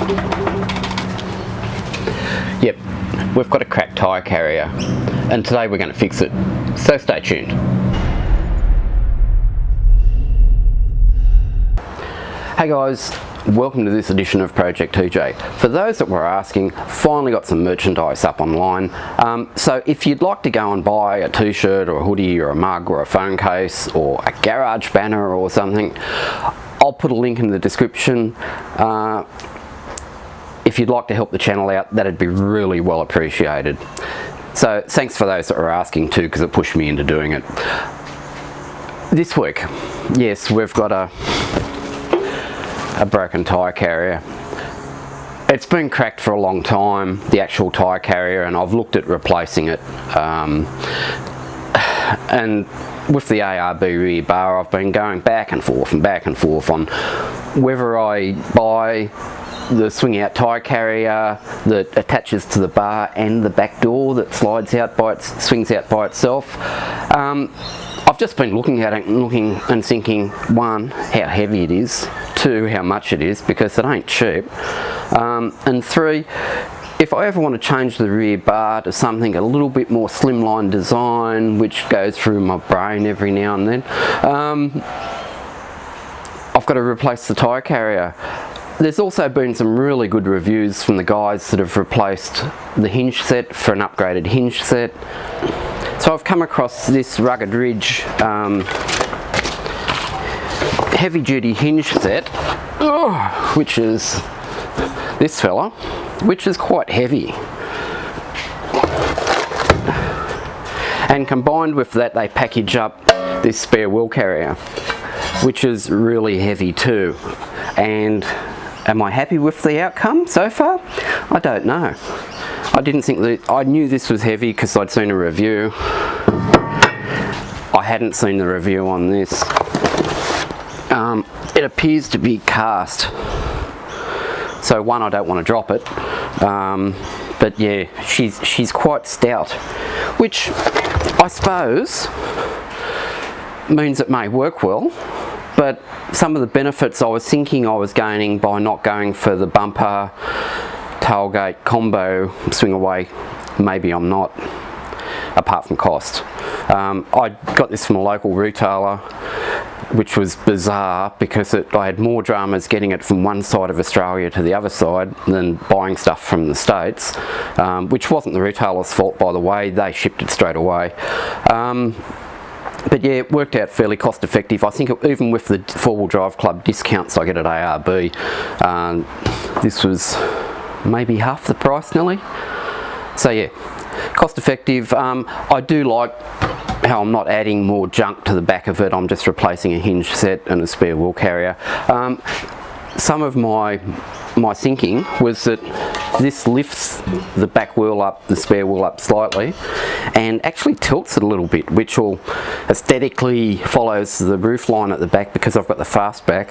Yep, we've got a cracked tyre carrier, and today we're going to fix it, so stay tuned. Hey guys, welcome to this edition of Project TJ. For those that were asking, finally got some merchandise up online. So if you'd like to go and buy a t-shirt or a hoodie or a mug or a phone case or a garage banner or something, I'll put a link in the description. If you'd like to help the channel out, that'd be really well appreciated. So thanks for those that were asking too, because it pushed me into doing it. This week, yes, we've got a broken tyre carrier. It's been cracked for a long time, the actual tyre carrier, and I've looked at replacing it. And with the ARB rear bar, I've been going back and forth on whether I buy the swing out tyre carrier that attaches to the bar and the back door that swings out by itself. I've just been looking at it and thinking, one, how heavy it is, two, how much it is, because it ain't cheap, and three, if I ever want to change the rear bar to something a little bit more slimline design, which goes through my brain every now and then, I've got to replace the tyre carrier. There's also been some really good reviews from the guys that have replaced the hinge set for an upgraded hinge set. So I've come across this Rugged Ridge heavy duty hinge set, which is this fella, which is quite heavy. And combined with that, they package up this spare wheel carrier, which is really heavy too. And am I happy with the outcome so far? I don't know. I didn't think that, I knew this was heavy because I'd seen a review. I hadn't seen the review on this. It appears to be cast. So one, I don't want to drop it. But yeah, she's quite stout, which I suppose means it may work well. But some of the benefits I was thinking I was gaining by not going for the bumper tailgate combo swing away, maybe I'm not, apart from cost. I got this from a local retailer, which was bizarre because I had more dramas getting it from one side of Australia to the other side than buying stuff from the States, which wasn't the retailer's fault, by the way. They shipped it straight away. But yeah, it worked out fairly cost effective. I think even with the 4-wheel drive club discounts I get at ARB, this was maybe half the price nearly. So yeah, cost effective. I do like how I'm not adding more junk to the back of it. I'm just replacing a hinge set and a spare wheel carrier. Some of my thinking was that this lifts the back wheel up, the spare wheel up slightly, and actually tilts it a little bit, which will aesthetically follows the roof line at the back because I've got the fastback,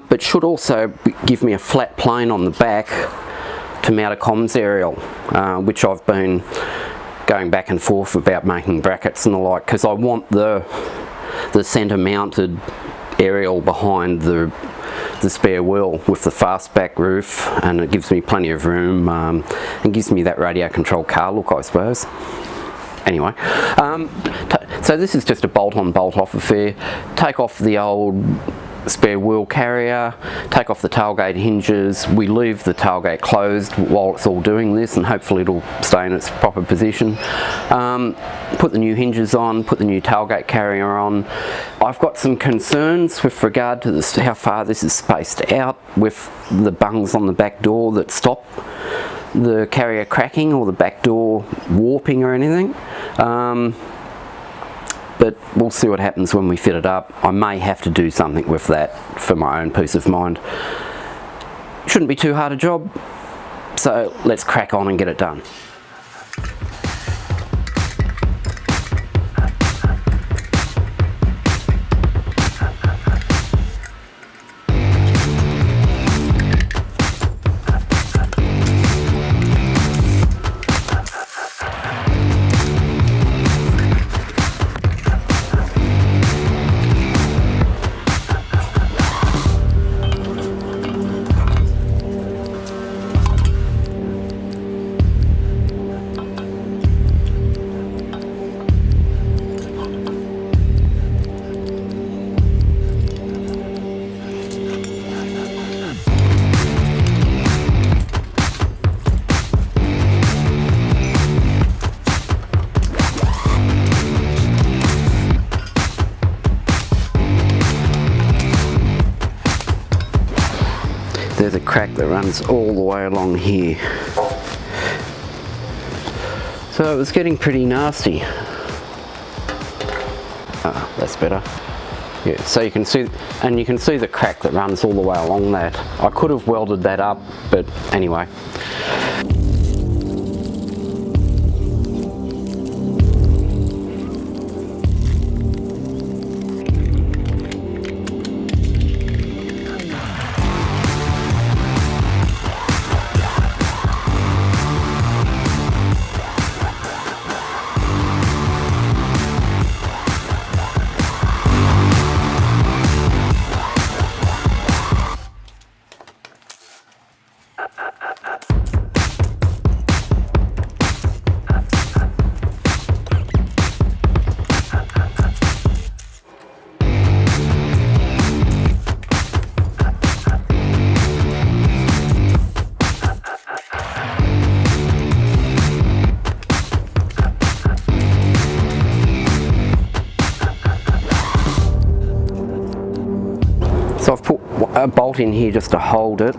but should also give me a flat plane on the back to mount a comms aerial, which I've been going back and forth about making brackets and the like, because I want the centre mounted aerial behind the spare wheel with the fastback roof, and it gives me plenty of room, and gives me that radio controlled car look, I suppose. Anyway, so this is just a bolt on bolt off affair. Take off the old spare wheel carrier, take off the tailgate hinges. We leave the tailgate closed while it's all doing this, and hopefully it'll stay in its proper position. Put the new hinges on, put the new tailgate carrier on. I've got some concerns with regard to this, how far this is spaced out with the bungs on the back door that stop the carrier cracking or the back door warping or anything. But we'll see what happens when we fit it up. I may have to do something with that for my own peace of mind. Shouldn't be too hard a job, so let's crack on and get it done. there's a crack that runs all the way along here. So it was getting pretty nasty. Ah, that's better. Yeah, so you can see, and you can see the crack that runs all the way along that. I could have welded that up, but anyway. So I've put a bolt in here just to hold it.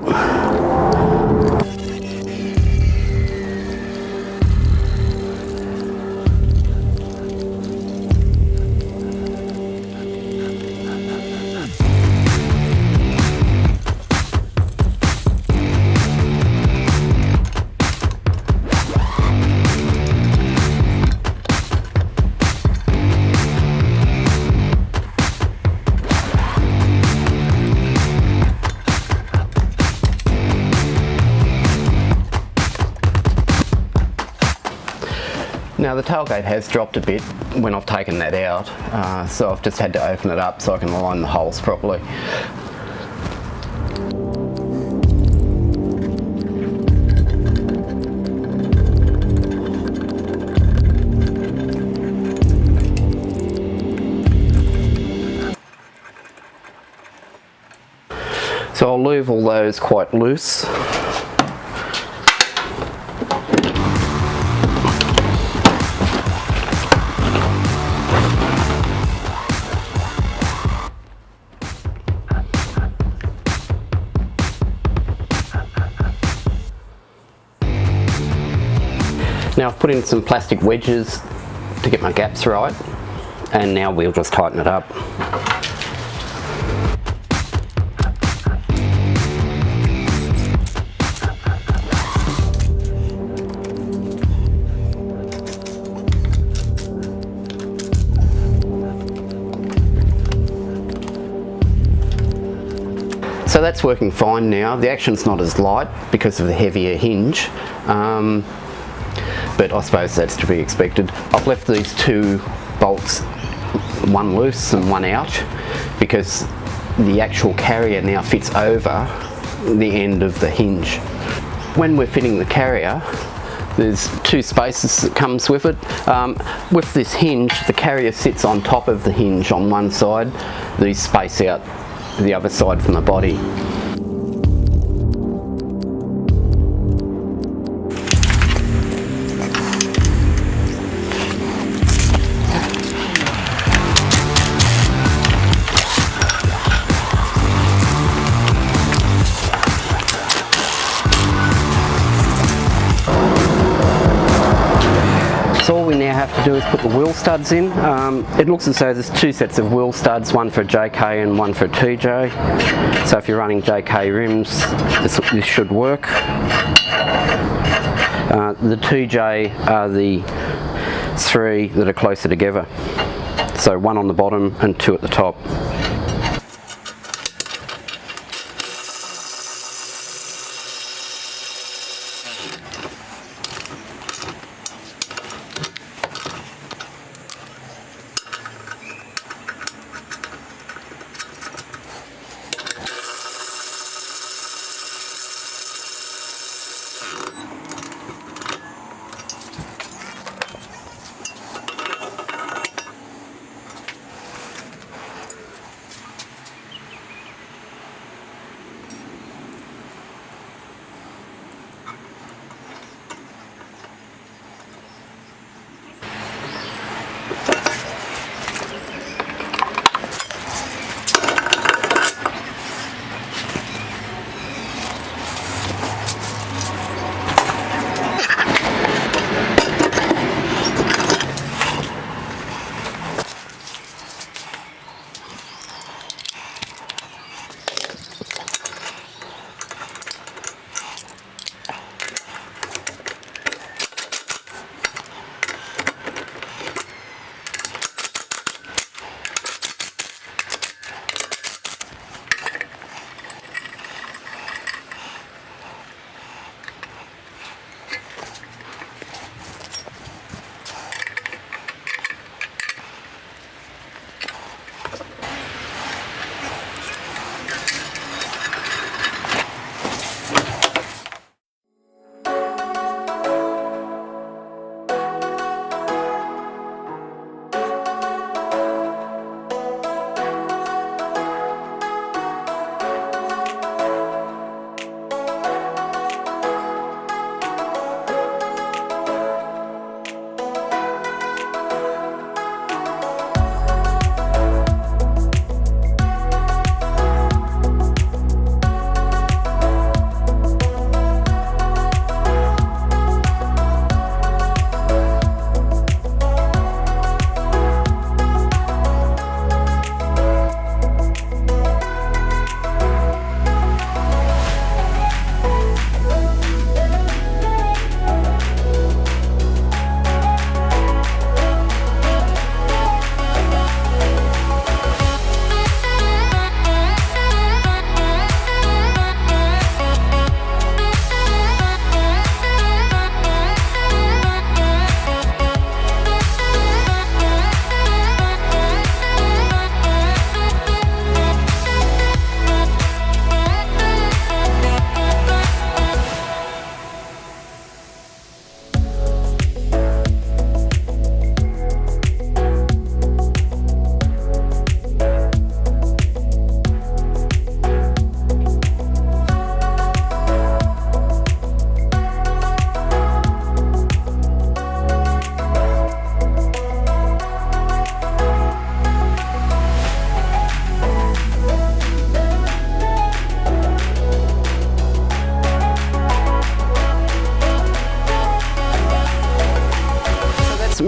Now the tailgate has dropped a bit when I've taken that out, so I've just had to open it up so I can align the holes properly. So I'll leave all those quite loose. Now I've put in some plastic wedges to get my gaps right, and now we'll just tighten it up. So that's working fine now. The action's not as light because of the heavier hinge. But I suppose that's to be expected. I've left these two bolts, one loose and one out, because the actual carrier now fits over the end of the hinge. When we're fitting the carrier, there's two spaces that comes with it. With this hinge, the carrier sits on top of the hinge on one side. These space out the other side from the body. So all we now have to do is put the wheel studs in. It looks as though there's two sets of wheel studs, one for a JK and one for a TJ. So if you're running JK rims, this should work. The TJ are the three that are closer together. So one on the bottom and two at the top.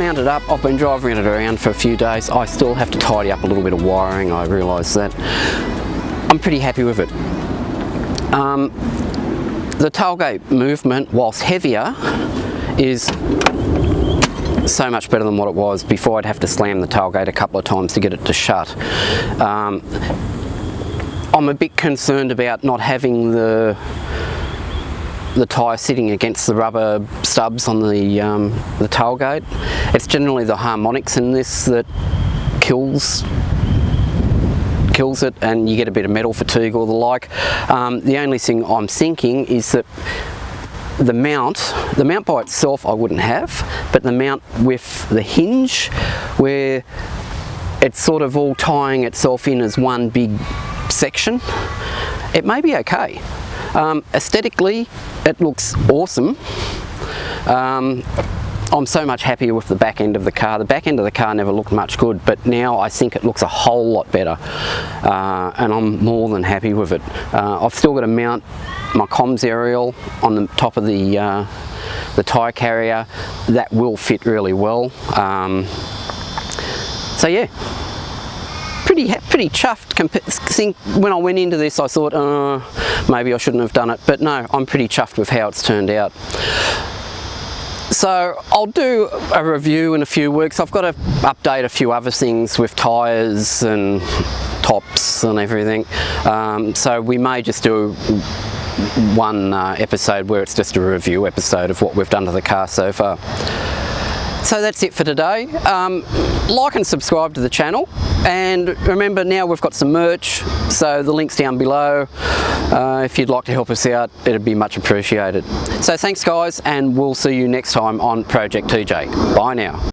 mounted up. I've been driving it around for a few days. I still have to tidy up a little bit of wiring, I realise that. I'm pretty happy with it. The tailgate movement, whilst heavier, is so much better than what it was before. I'd have to slam the tailgate a couple of times to get it to shut. I'm a bit concerned about not having the tyre sitting against the rubber stubs on the tailgate. It's generally the harmonics in this that kills it, and you get a bit of metal fatigue or the like. The only thing I'm thinking is that the mount by itself I wouldn't have, but the mount with the hinge, where it's sort of all tying itself in as one big section, it may be okay. Aesthetically, it looks awesome. I'm so much happier with the back end of the car. The back end of the car never looked much good, but now I think it looks a whole lot better, and I'm more than happy with it. I've still got to mount my comms aerial on the top of the tyre carrier. That will fit really well. So yeah, pretty chuffed. When I went into this, I thought, maybe I shouldn't have done it, but no, I'm pretty chuffed with how it's turned out. So I'll do a review in a few weeks. I've got to update a few other things with tyres and tops and everything. So we may just do one episode where it's just a review episode of what we've done to the car so far. So that's it for today. Like and subscribe to the channel, and remember, now we've got some merch, so the link's down below. If you'd like to help us out, it'd be much appreciated. So thanks guys, and we'll see you next time on Project TJ. Bye now.